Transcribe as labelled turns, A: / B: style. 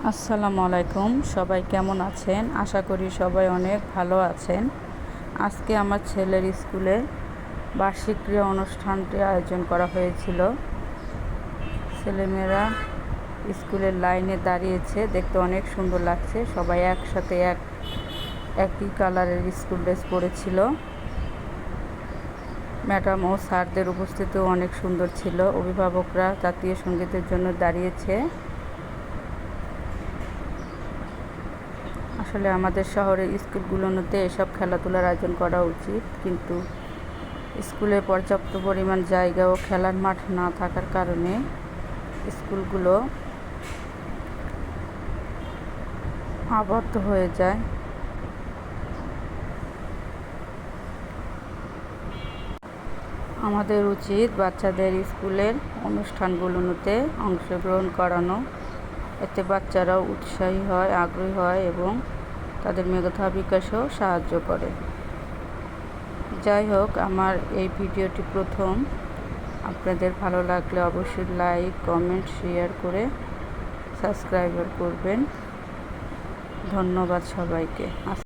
A: আসসালামু আলাইকুম। সবাই কেমন আছেন? আশা করি সবাই অনেক ভালো আছেন। আজকে আমার ছেলের স্কুলের বার্ষিক ক্রীড়া অনুষ্ঠানটি আয়োজন করা হয়েছিল। ছেলেমেয়েরা স্কুলের লাইনে দাঁড়িয়েছে, দেখতে অনেক সুন্দর লাগছে। সবাই একসাথে একই কালারের স্কুল ড্রেস পরেছিল। ম্যাডাম ও স্যারদের উপস্থিতিও অনেক সুন্দর ছিল। অভিভাবকরা জাতীয় সঙ্গীতের জন্য দাঁড়িয়েছে। আসলে আমাদের শহরের স্কুলগুলোতে এসব খেলাধুলার আয়োজন করা উচিত, কিন্তু স্কুলে পর্যাপ্ত পরিমাণ জায়গা ও খেলার মাঠ না থাকার কারণে স্কুলগুলো আবদ্ধ হয়ে যায়। আমাদের উচিত বাচ্চাদের স্কুলের অনুষ্ঠানগুলোতে অংশগ্রহণ করানো। এতে বাচ্চারাও উৎসাহী হয়, আগ্রহী হয় এবং তাদের মেধা বিকাশেও সাহায্য করে। যাই হোক, আমার এই ভিডিওটি প্রথম। আপনাদের ভালো লাগলে অবশ্যই লাইক, কমেন্ট, শেয়ার করে সাবস্ক্রাইব করবেন। ধন্যবাদ সবাইকে।